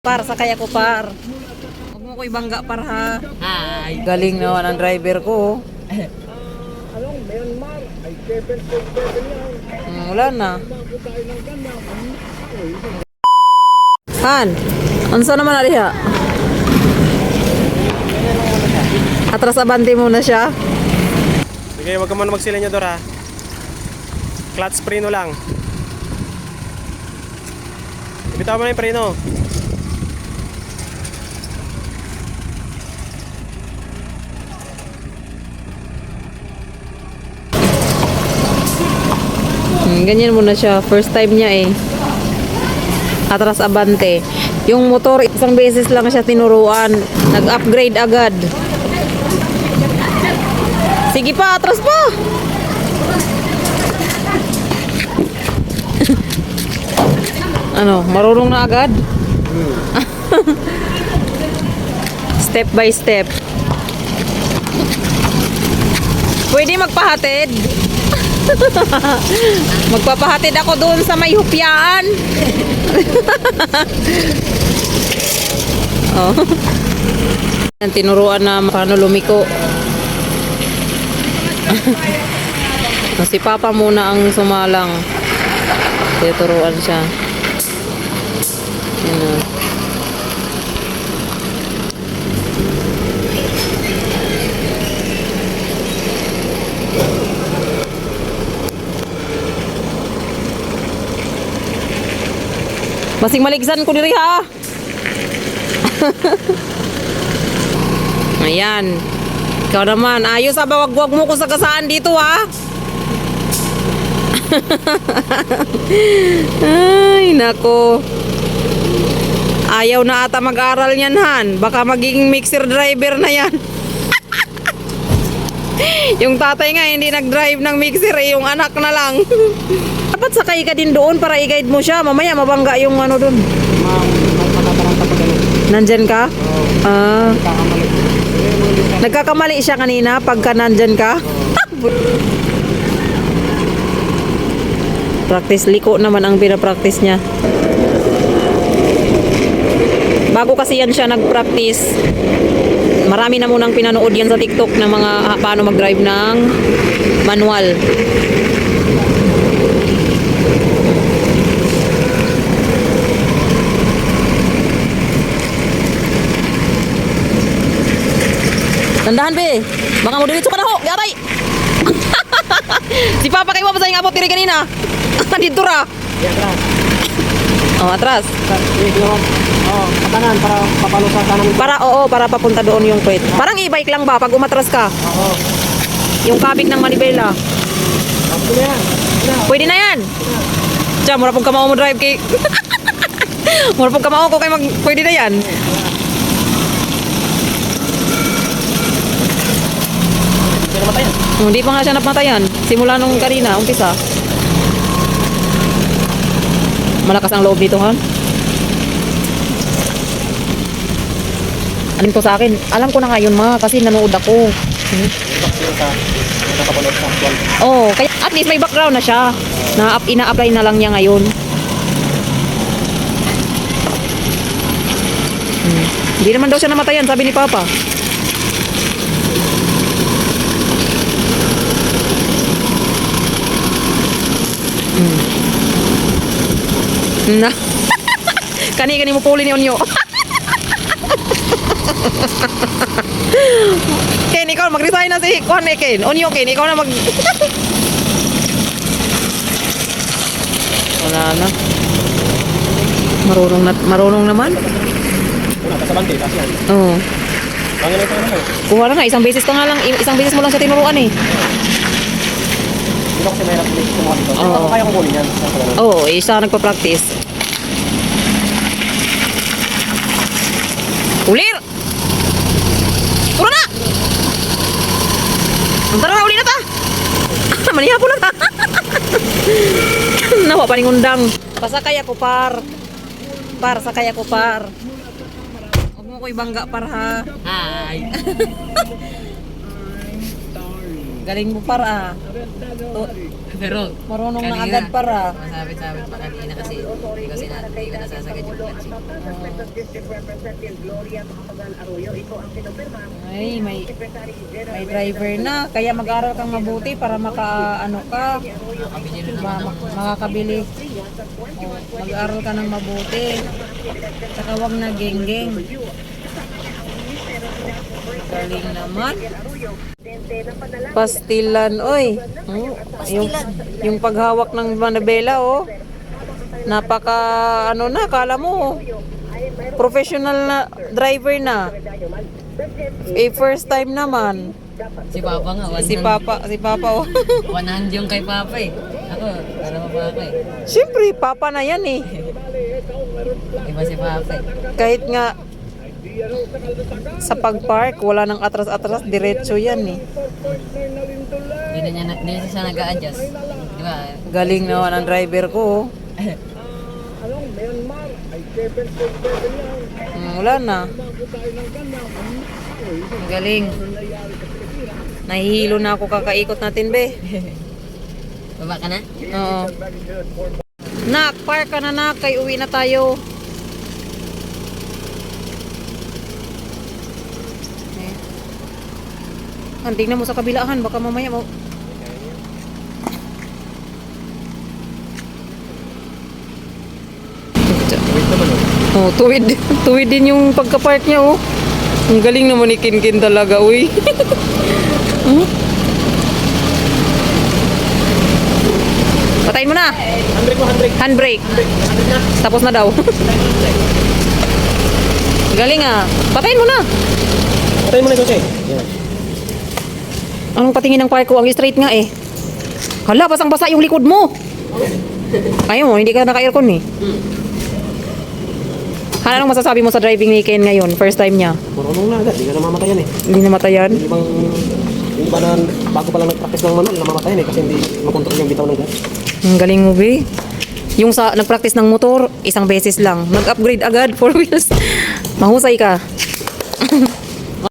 Par, sakay ako par. Huwag mo ko ibangga par ha. Hi. Galing naman ang driver ko. Anong Myanmar? Ay, 7.7 yan. Wala na. Bago tayo ng ganyan. Han, unsa naman ariha? Atras abante muna siya. Sige, wag ka muna magsilenyador ha. Clutch preno lang. Ibitaw mo na yung preno. Ganyan muna siya. First time niya eh. Atras abante. Yung motor, isang beses lang siya tinuruan. Nag-upgrade agad. Sige pa, atras pa. Ano, marunong na agad? Step by step. Pwede magpahatid. Magpapahatid ako doon sa may hupyaan. Oh. Tinuruan na paano lumiko. Si Papa muna ang sumalang. Tinuruan siya. Yan. Masing maligsan ko diri ha. Ayan. Ikaw naman, ayos ha, wag mo ko sa kasaan dito ha. Ay, nako. Ayaw na ata mag-aral niyan, Han. Baka magiging mixer driver na yan. Yung tatay nga hindi nag-drive ng mixer eh, yung anak na lang. Dapat sakay ka din doon para i-guide mo siya. Mamaya mabangga yung ano doon. Nandyan ka? Nagkakamali siya kanina pagka nandyan ka? Practice liko naman ang pinapractice niya. Bago kasi yan siya nag-practice, marami na munang pinanood yan sa TikTok ng mga paano mag-drive ng manual. Tandahan be, baka mo diretso ka na ho, yatay. Si Papa kayo pa sa yung abot tiri kanina. Dito ra. Oh, atras. Oh, kapanan para papalusan ka ng... Para papunta doon yung kwet. Parang e-bike lang ba pag umatras ka? Oo. Yung kabig ng manibela. Pwede na yan. Pwede na yan. Tiyan, mura pong kamao mo drive kay... Mura pong kamao ko kay pwede na yan. Hindi na matayan. Hindi pa nga siya napatayan. Simula nung kanina, umpisa. Malakas ang loob nito, Han. Alin to sa akin? Alam ko na nga yun, ma, kasi nanood ako. Oh, kaya at least may background na siya. Ina-apply na lang niya ngayon. Hindi naman daw siya namatayan, sabi ni Papa. Na. Kani mo puli ni Onyo. Ken, ikaw mag-resign na si Juan eh, Ken. Onyo, Ken, ikaw na mag... Wala na. Marunong naman. Wala ka sa bante, kasi yan. Oo. Bangin na ito naman. Kuha na nga, isang beses mo lang siya tinuruan eh. Hindi ko kasi mahirap ulit kumuha dito. Oo. Kaya kong kunin yan. Oo, isa nagpa-practice. Ulir! Turo na! Tara na, uli na ta! Maniha po na ta! Nawa pa ning undang. Pasakay ako par. Par, sakay ako par. Huwag mo ko ibangga par ha. Hi! Galing mo para. Pero, Marunong na kanina, agad para. Masabit-sabit pa kanina kasi hindi ko nasasagad yung clutch. Ay, may driver na. Kaya mag-aral kang mabuti para ano ka. Makakabili. Oh, mag-aral ka ng mabuti. Tsaka wag na geng-geng. Galing naman. Pastilan, oy. Yung paghawak ng manabela, oh. Napaka, kala mo, professional na driver na. First time naman. Si Papa nga, Si Papa, oh. 100 yung kay Papa eh. Ako, para mo Papa eh. Siyempre, Papa na yan eh. Iba si Papa eh. Kahit nga, sa pag-park, wala nang atras-atras, diretso yan eh. Hindi na siya nag-a-adjust. Di ba? Galing naman ang driver ko, oh. Wala na. Ang galing. Nahihilo na ako kakaikot natin, be. Baba ka na? Oo. Nak, park ka na, nak. Kay uwi na tayo. Tingnan mo sa kabilaan. Baka mamaya mo. Wait naman oh. Oh, tuwid din yung pagka-park niya, oh. Ang galing naman ni Kinkin talaga, uy. Hmm? Patayin mo na. Handbrake. Tapos na daw. Galing ah. Patayin mo na. Patay mo na ito, Yan. Anong patingin ng park ko? Ang straight nga eh. Hala, basang-basa yung likod mo. Ayaw mo, hindi ka naka-aircon eh. Anong masasabi mo sa driving ni Ken ngayon? First time niya. Marunong na agad. Hindi ka namamatayan eh. Hindi namatayan. Yung iba na bago pa lang nag-practice ng manual, namamatayan eh kasi hindi makontrol yung bitaw ng gas. Ang galing mo, be. Yung sa nag-practice ng motor, isang beses lang. Nag-upgrade agad, 4 wheels. Mahusay ka.